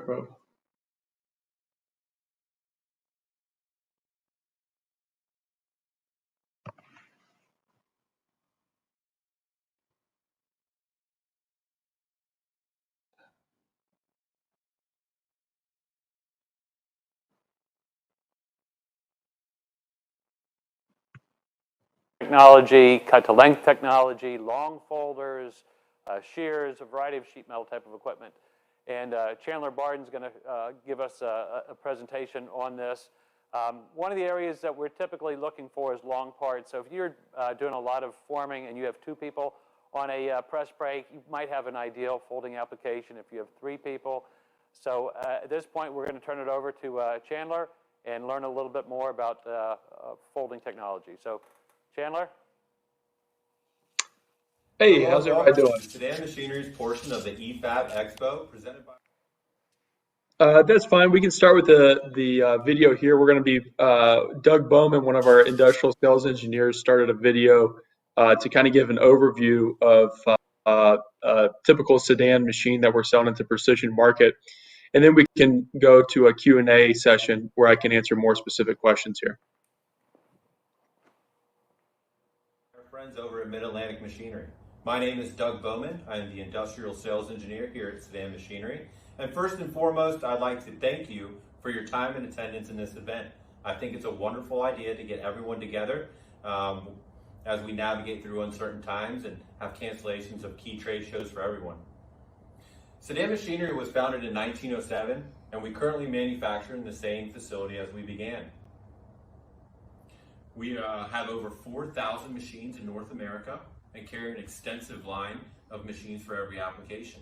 right, Rob. Technology, cut-to-length technology, long folders, shears, a variety of sheet metal type of equipment. And Chandler Barden's going to give us a presentation on this. One of the areas that we're typically looking for is long parts. So if you're doing a lot of forming and you have 2 people on a press brake, you might have an ideal folding application if you have 3 people. So at this point, we're going to turn it over to Chandler and learn a little bit more about folding technology. So Chandler? Hey, how's everybody doing? Cidan Machinery's portion of the eFAB Expo presented by... That's fine. We can start with the video here. We're going to be, Doug Bowman, one of our industrial sales engineers, started a video to kind of give an overview of a typical Cidan machine that we're selling into precision market. And then we can go to a Q&A session where I can answer more specific questions here. Our friends over at Mid-Atlantic Machinery. My name is Doug Bowman. I am the industrial sales engineer here at Cidan Machinery. And first and foremost, I'd like to thank you for your time and attendance in this event. I think it's a wonderful idea to get everyone together as we navigate through uncertain times and have cancellations of key trade shows for everyone. Cidan Machinery was founded in 1907, and we currently manufacture in the same facility as we began. We have over 4,000 machines in North America and carry an extensive line of machines for every application.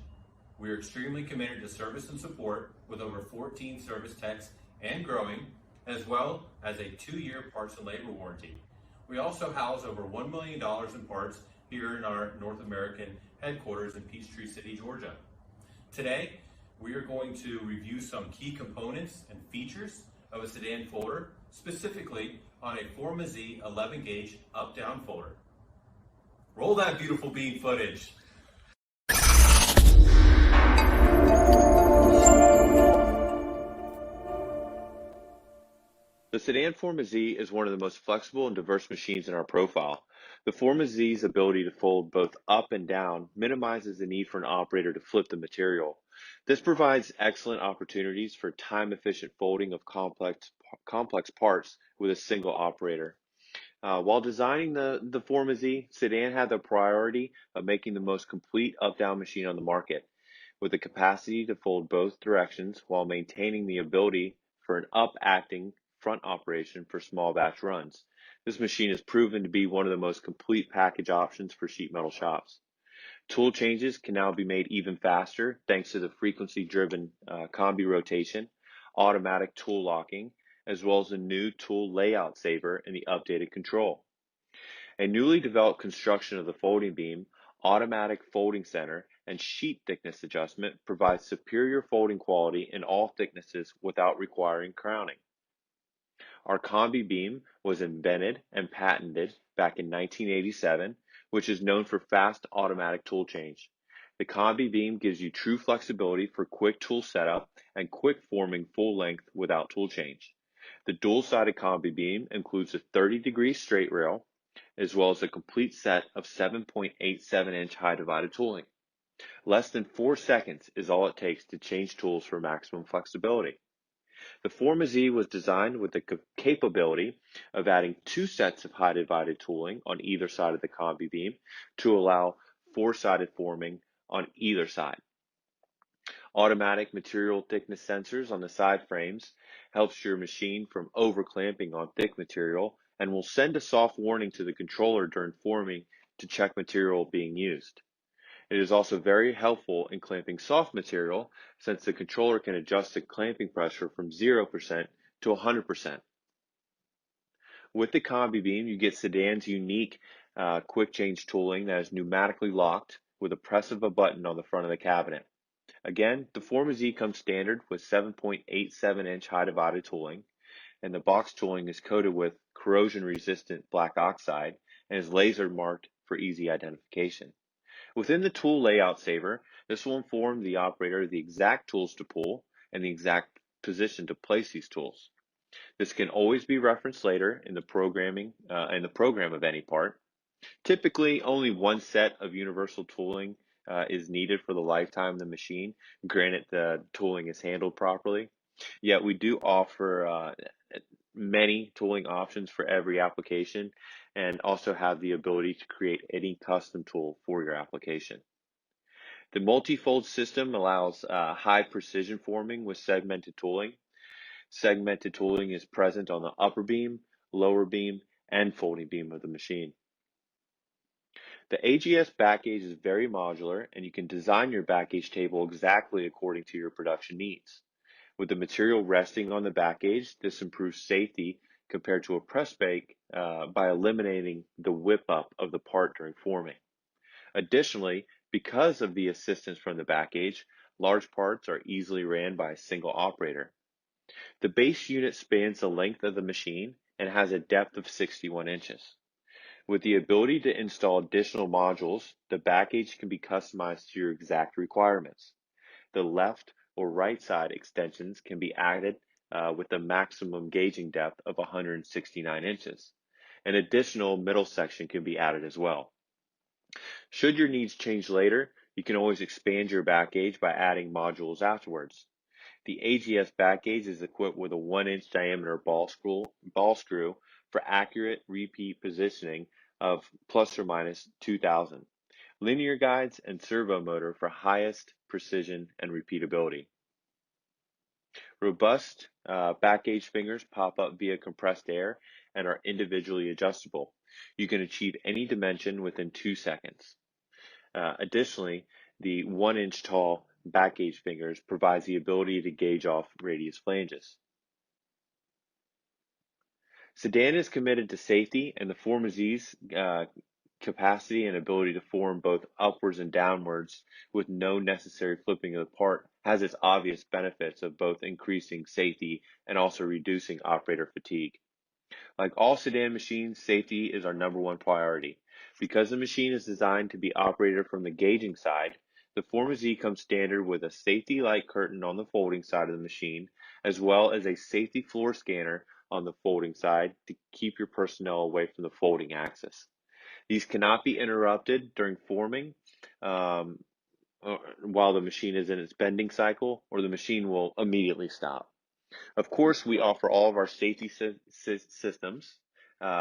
We are extremely committed to service and support with over 14 service techs and growing, as well as a 2-year parts and labor warranty. We also house over $1 million in parts here in our North American headquarters in Peachtree City, Georgia. Today, we are going to review some key components and features of a Cidan folder, specifically on a Forma Z 11 gauge up-down folder. Roll that beautiful beam footage. The Cidan Forma Z is one of the most flexible and diverse machines in our profile. The Forma Z's ability to fold both up and down minimizes the need for an operator to flip the material. This provides excellent opportunities for time-efficient folding of complex parts with a single operator. While designing the Forma Z, Cidan had the priority of making the most complete up-down machine on the market, with the capacity to fold both directions while maintaining the ability for an up-acting front operation for small batch runs. This machine has proven to be one of the most complete package options for sheet metal shops. Tool changes can now be made even faster thanks to the frequency-driven combi rotation, automatic tool locking, as well as a new tool layout saver and the updated control. A newly developed construction of the folding beam, automatic folding center, and sheet thickness adjustment provides superior folding quality in all thicknesses without requiring crowning. Our combi beam was invented and patented back in 1987, which is known for fast automatic tool change. The combi beam gives you true flexibility for quick tool setup and quick forming full length without tool change. The dual-sided combi beam includes a 30-degree straight rail, as well as a complete set of 7.87-inch high divided tooling. Less than 4 seconds is all it takes to change tools for maximum flexibility. The Forma Z was designed with the capability of adding 2 sets of high divided tooling on either side of the combi beam to allow 4-sided forming on either side. Automatic material thickness sensors on the side frames helps your machine from over clamping on thick material and will send a soft warning to the controller during forming to check material being used. It is also very helpful in clamping soft material since the controller can adjust the clamping pressure from 0% to 100%. With the combi beam, you get Cidan's unique quick change tooling that is pneumatically locked with a press of a button on the front of the cabinet. Again, the Forma Z comes standard with 7.87-inch high divided tooling, and the box tooling is coated with corrosion-resistant black oxide and is laser marked for easy identification. Within the tool layout saver, this will inform the operator the exact tools to pull and the exact position to place these tools. This can always be referenced later in the program of any part. Typically, only one set of universal tooling is needed for the lifetime of the machine, granted the tooling is handled properly. Yet we do offer many tooling options for every application and also have the ability to create any custom tool for your application. The multi-fold system allows high precision forming with segmented tooling. Segmented tooling is present on the upper beam, lower beam, and folding beam of the machine. The AGS back gauge is very modular, and you can design your back gauge table exactly according to your production needs. With the material resting on the back gauge, this improves safety compared to a press bake by eliminating the whip up of the part during forming. Additionally, because of the assistance from the back gauge, large parts are easily ran by a single operator. The base unit spans the length of the machine and has a depth of 61 inches. With the ability to install additional modules, the back gauge can be customized to your exact requirements. The left or right side extensions can be added with a maximum gauging depth of 169 inches. An additional middle section can be added as well. Should your needs change later, you can always expand your back gauge by adding modules afterwards. The AGS back gauge is equipped with a 1-inch diameter ball screw for accurate repeat positioning of plus or minus 2,000, linear guides, and servo motor for highest precision and repeatability. Robust back gauge fingers pop up via compressed air and are individually adjustable. You can achieve any dimension within 2 seconds. Additionally, the 1-inch tall back gauge fingers provides the ability to gauge off radius flanges. Cidan is committed to safety, and the Forma Z's capacity and ability to form both upwards and downwards with no necessary flipping of the part has its obvious benefits of both increasing safety and also reducing operator fatigue. Like all Cidan machines, safety is our #1 priority. Because the machine is designed to be operated from the gauging side, the Forma Z comes standard with a safety light curtain on the folding side of the machine, as well as a safety floor scanner on the folding side to keep your personnel away from the folding axis. These cannot be interrupted during forming while the machine is in its bending cycle, or the machine will immediately stop. Of course, we offer all of our safety systems,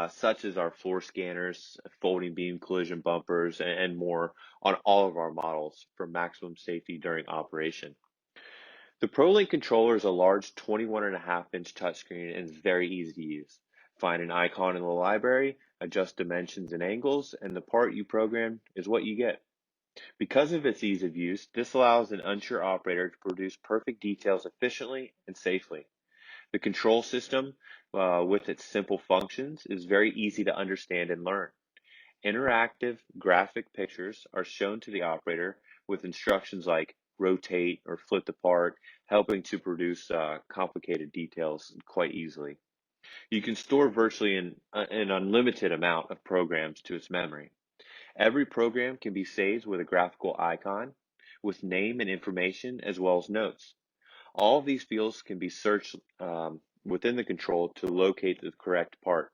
such as our floor scanners, folding beam collision bumpers, and more on all of our models for maximum safety during operation. The ProLink controller is a large 21.5-inch touchscreen and is very easy to use. Find an icon in the library, adjust dimensions and angles, and the part you programmed is what you get. Because of its ease of use, this allows an unsure operator to produce perfect details efficiently and safely. The control system, with its simple functions, is very easy to understand and learn. Interactive graphic pictures are shown to the operator with instructions like rotate or flip the part, helping to produce complicated details quite easily. You can store virtually an unlimited amount of programs to its memory. Every program can be saved with a graphical icon, with name and information, as well as notes. All of these fields can be searched within the control to locate the correct part.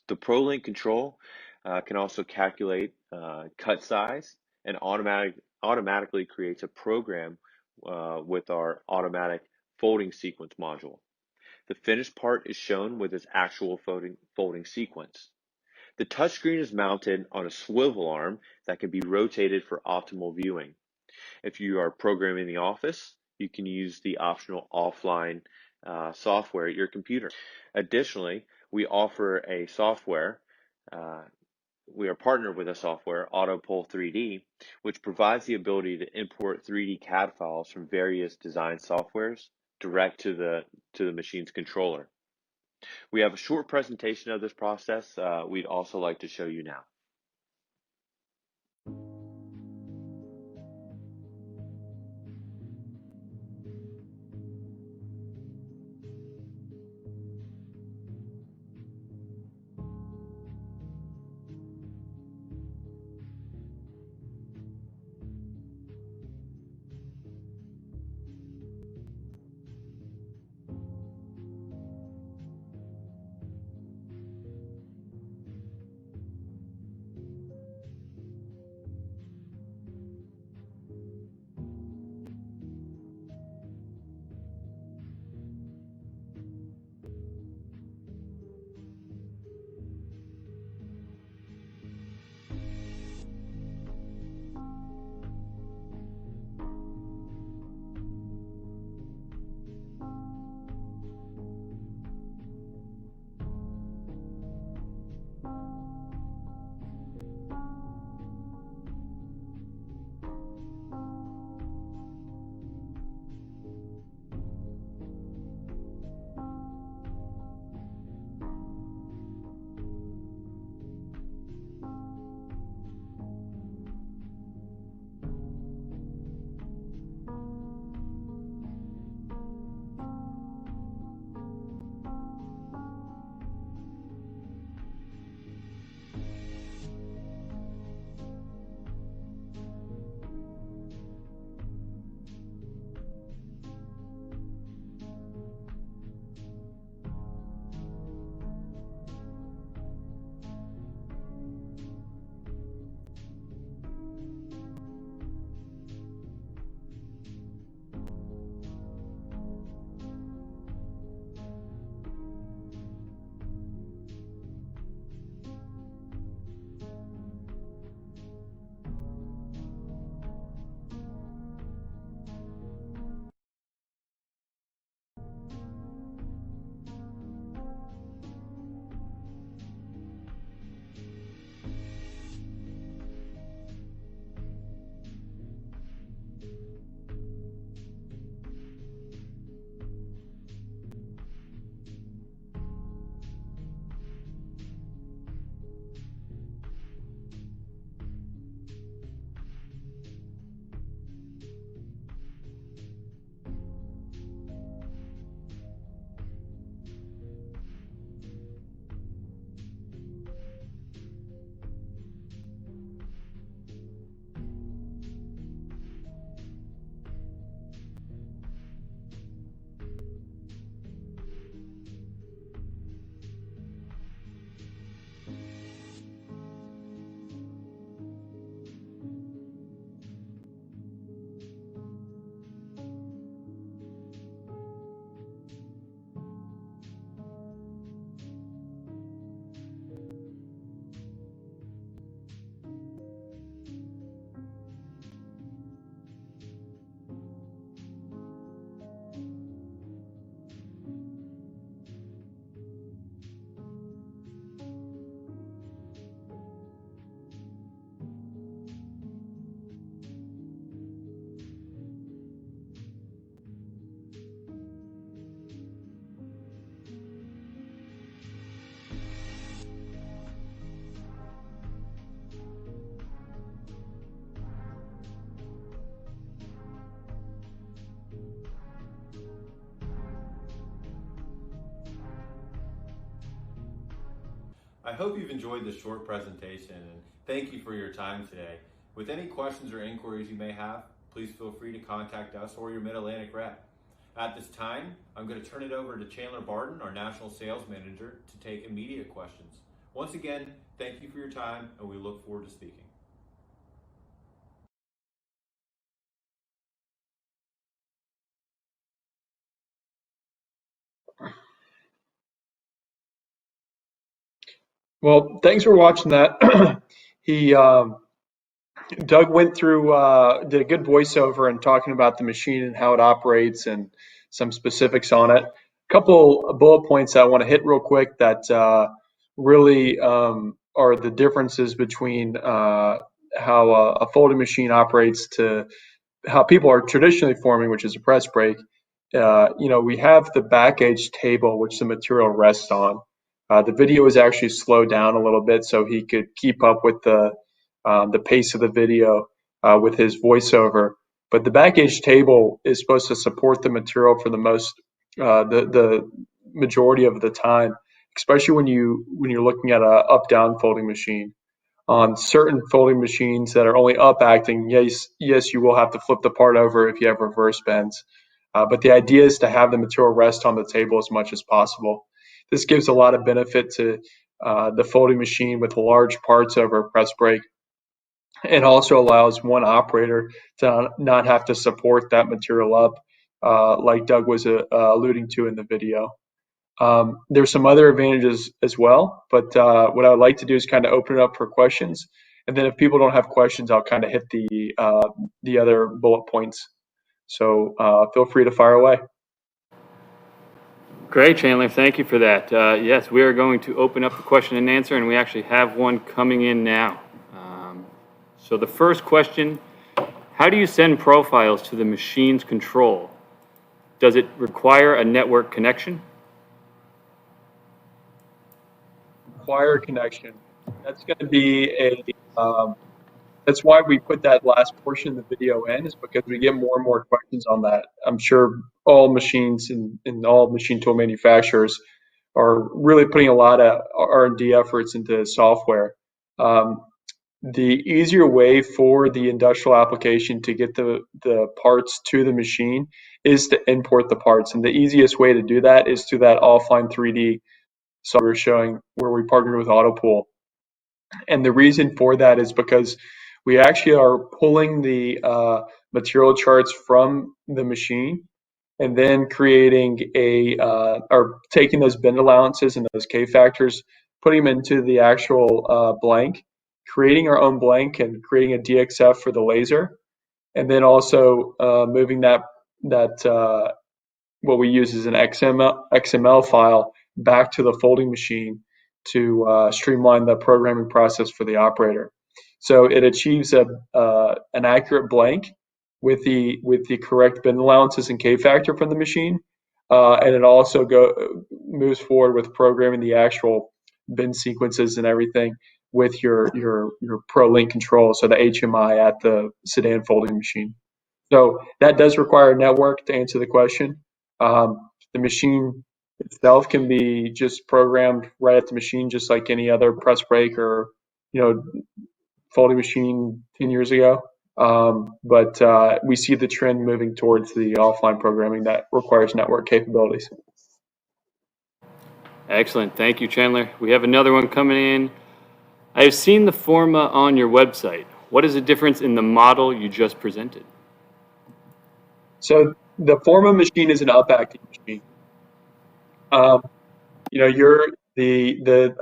The ProLink control can also calculate cut size and automatically creates a program with our automatic folding sequence module. The finished part is shown with its actual folding sequence. The touchscreen is mounted on a swivel arm that can be rotated for optimal viewing. If you are programming in the office, you can use the optional offline software at your computer. Additionally, we offer a software, we are partnered with a software, AutoPoll 3D, which provides the ability to import 3D CAD files from various design softwares direct to the machine's controller. We have a short presentation of this process we'd also like to show you now. I hope you've enjoyed this short presentation, and thank you for your time today. With any questions or inquiries you may have, please feel free to contact us or your Mid-Atlantic rep. At this time, I'm going to turn it over to Chandler Barton, our National Sales Manager, to take immediate questions. Once again, thank you for your time, and we look forward to speaking. Well, thanks for watching that. Doug went through, did a good voiceover and talking about the machine and how it operates and some specifics on it. A couple of bullet points I want to hit real quick that really are the differences between how a folding machine operates to how people are traditionally forming, which is a press brake. We have the back edge table, which the material rests on. The video is actually slowed down a little bit so he could keep up with the pace of the video with his voiceover. But the back edge table is supposed to support the material for the majority of the time, especially when you're looking at a up down folding machine. On certain folding machines that are only up acting, yes, you will have to flip the part over if you have reverse bends. But the idea is to have the material rest on the table as much as possible. This gives a lot of benefit to the folding machine with large parts over a press brake. It also allows one operator to not have to support that material up, like Doug was alluding to in the video. There's some other advantages as well, but what I would like to do is kind of open it up for questions. And then if people don't have questions, I'll kind of hit the other bullet points. So feel free to fire away. Great, Chandler. Thank you for that. Yes, we are going to open up the question and answer, and we actually have one coming in now. So the first question, how do you send profiles to the machine's control? Does it require a network connection? Require connection. That's going to be that's why we put that last portion of the video in, is because we get more and more questions on that. I'm sure all machines and all machine tool manufacturers are really putting a lot of R&D efforts into software. The easier way for the industrial application to get the parts to the machine is to import the parts. And the easiest way to do that is through that offline 3D software showing where we partnered with Autopool. And the reason for that is because we actually are pulling the material charts from the machine and then creating or taking those bend allowances and those K factors, putting them into the actual blank, creating our own blank and creating a DXF for the laser, and then also moving that what we use is an XML file back to the folding machine to streamline the programming process for the operator. So it achieves an accurate blank with the correct bend allowances and K factor from the machine, and it also moves forward with programming the actual bend sequences and everything with your ProLink control, so the HMI at the Cidan folding machine. So that does require a network to answer the question. The machine itself can be just programmed right at the machine, just like any other press brake or folding machine 10 years ago. But we see the trend moving towards the offline programming that requires network capabilities. Excellent. Thank you, Chandler. We have another one coming in. I have seen the Forma on your website. What is the difference in the model you just presented? So the Forma machine is an up-acting machine. You're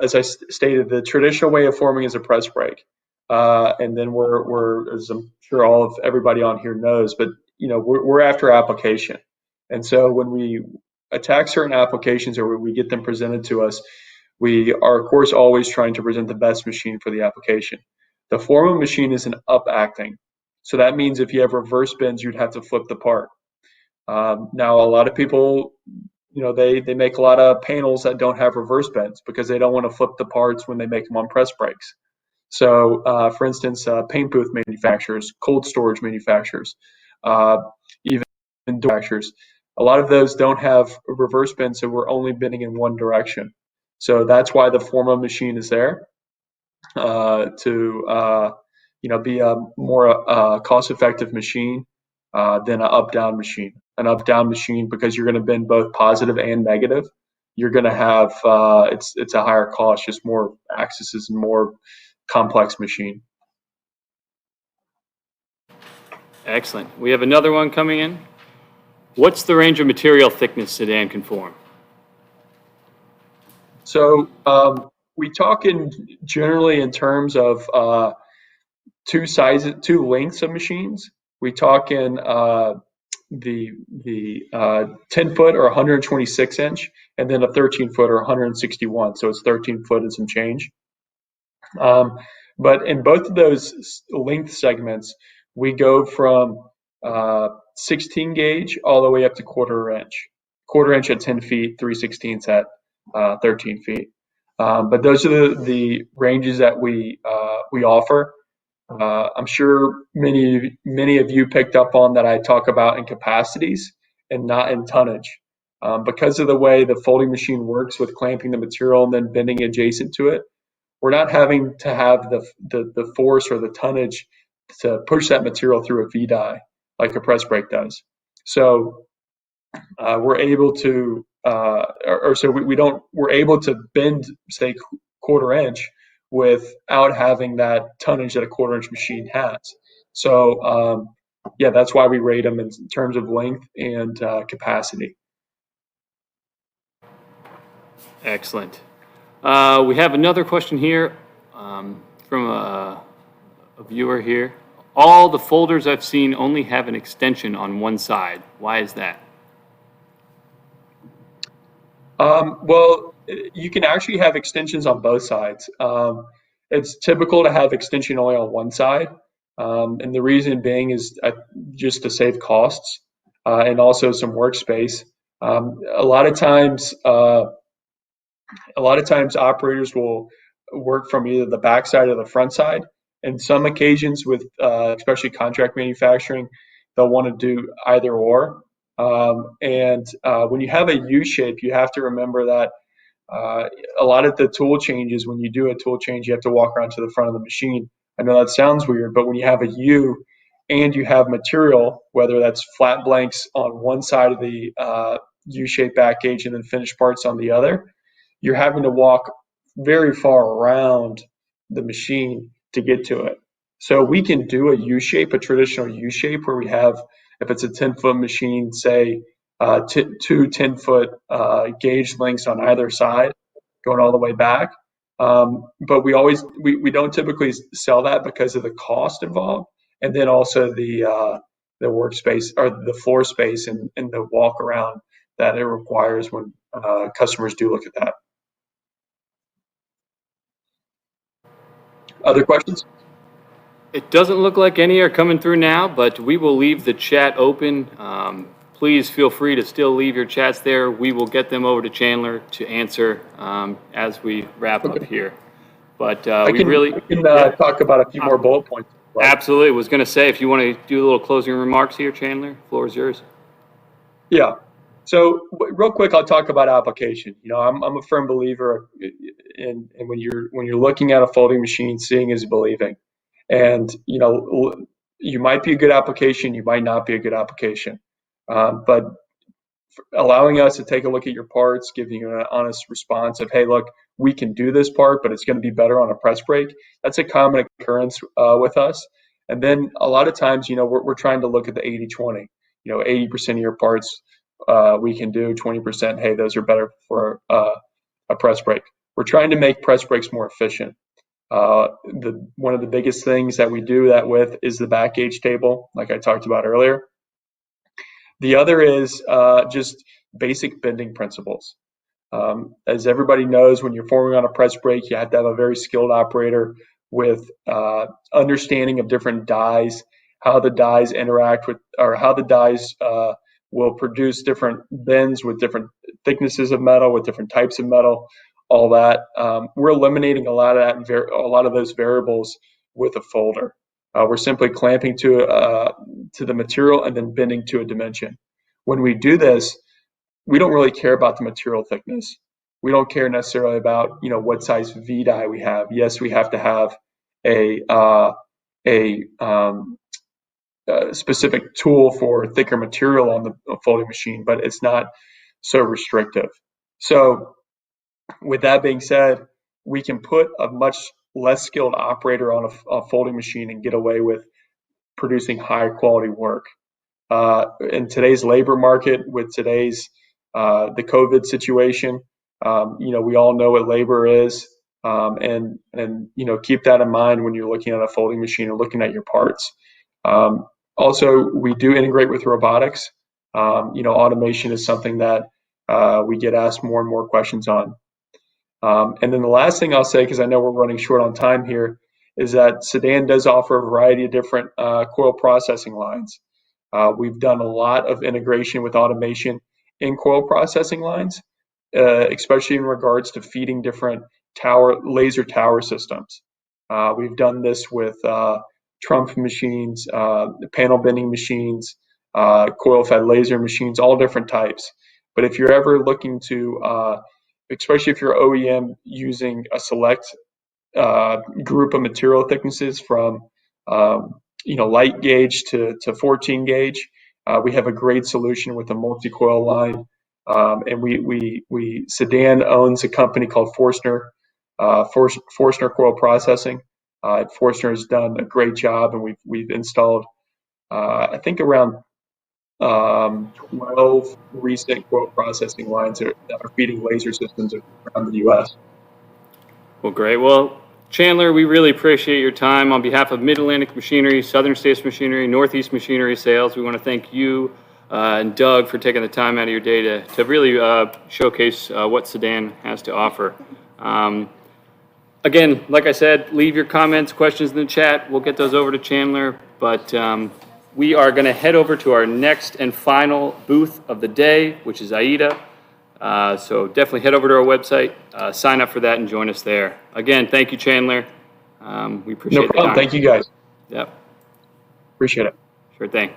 as I stated, the traditional way of forming is a press brake, and then we're as I'm sure everybody on here knows, but we're after application, and so when we attack certain applications or we get them presented to us, we are of course always trying to present the best machine for the application. The Forma machine is an up-acting, so that means if you have reverse bends, you'd have to flip the part. Now, a lot of people, they make a lot of panels that don't have reverse bends because they don't want to flip the parts when they make them on press brakes. So, for instance, paint booth manufacturers, cold storage manufacturers, even manufacturers, a lot of those don't have reverse bends, so we're only bending in one direction. So that's why the Forma machine is there, to be a more cost-effective machine than an up-down machine. An up-down machine, because you're going to bend both positive and negative, you're going to have it's a higher cost, just more axes and more complex machine. Excellent. We have another one coming in. What's the range of material thickness Cidan can form? So we talk generally in terms of two lengths of machines. We talk in the 10 foot or 126 inch, and then a 13 foot or 161. So it's 13 foot and some change. But in both of those length segments, we go from 16 gauge all the way up to quarter inch at 10 feet, 3/16 at 13 feet. But those are the ranges that we offer. I'm sure many of you picked up on that I talk about in capacities and not in tonnage. Because of the way the folding machine works with clamping the material and then bending adjacent to it, we're not having to have the force or the tonnage to push that material through a V-die like a press brake does. So we're able to, we're able to bend, say, quarter inch without having that tonnage that a quarter inch machine has. So yeah, that's why we rate them in terms of length and capacity. Excellent. We have another question here from a viewer here. All the folders I've seen only have an extension on one side. Why is that? Well, you can actually have extensions on both sides. It's typical to have extension only on one side, and the reason being is just to save costs and also some workspace. A lot of times operators will work from either the back side or the front side. And some occasions with especially contract manufacturing, they'll want to do either or. When you have a U shape, you have to remember that a lot of the tool changes, when you do a tool change, you have to walk around to the front of the machine. I know that sounds weird, but when you have a U and you have material, whether that's flat blanks on one side of the U-shaped back gauge and then finished parts on the other, you're having to walk very far around the machine to get to it. So we can do a U-shape, a traditional U-shape, where we have, if it's a 10-foot machine, say two 10-foot gauge lengths on either side, going all the way back. But we don't typically sell that because of the cost involved, and then also the workspace or the floor space and the walk around that it requires when customers do look at that. Other questions? It doesn't look like any are coming through now, but we will leave the chat open. Please feel free to still leave your chats there. We will get them over to Chandler to answer as we wrap up here. But I can talk about a few more bullet points. Absolutely. I was going to say, if you want to do a little closing remarks here, Chandler, the floor is yours. Yeah. So real quick, I'll talk about application. I'm a firm believer in when you're looking at a folding machine, seeing is believing. And you might be a good application, you might not be a good application. But allowing us to take a look at your parts, giving you an honest response of, hey, look, we can do this part, but it's going to be better on a press brake. That's a common occurrence with us. And then a lot of times, we're trying to look at the 80-20. 80% of your parts we can do, 20%, hey, those are better for a press brake. We're trying to make press brakes more efficient. One of the biggest things that we do that with is the back gauge table, like I talked about earlier. The other is just basic bending principles. As everybody knows, when you're forming on a press brake, you have to have a very skilled operator with understanding of different dies, how the dies interact with, or how the dies will produce different bends with different thicknesses of metal, with different types of metal, all that. We're eliminating a lot of those variables with a folder. We're simply clamping to the material and then bending to a dimension. When we do this, we don't really care about the material thickness. We don't care necessarily about, what size V die we have. Yes, we have to have a specific tool for thicker material on the folding machine, but it's not so restrictive. So with that being said, we can put a much less skilled operator on a folding machine and get away with producing higher quality work. In today's labor market, with today's the COVID situation, we all know what labor is, and keep that in mind when you're looking at a folding machine or looking at your parts. Also, we do integrate with robotics. Automation is something that we get asked more and more questions on. And then the last thing I'll say, because I know we're running short on time here, is that Cidan does offer a variety of different coil processing lines. We've done a lot of integration with automation in coil processing lines, especially in regards to feeding different laser tower systems. We've done this with trump machines, panel bending machines, coil-fed laser machines, all different types. But if you're ever looking to, especially if you're OEM using a select group of material thicknesses from light gauge to 14 gauge, we have a great solution with a multi-coil line. And Cidan owns a company called Forstner Coil Processing. Forstner has done a great job, and we've installed I think around 12 recent coil processing lines that are feeding laser systems around the U.S. Well, great. Well, Chandler, we really appreciate your time. On behalf of Mid-Atlantic Machinery, Southern States Machinery, Northeast Machinery Sales, we want to thank you and Doug for taking the time out of your day to really showcase what Cidan has to offer. Again, like I said, leave your comments, questions in the chat. We'll get those over to Chandler. But we are going to head over to our next and final booth of the day, which is AIDA. So definitely head over to our website, sign up for that, and join us there. Again, thank you, Chandler. We appreciate No problem. the time. Thank you, guys. Yep. Appreciate it. Sure thing.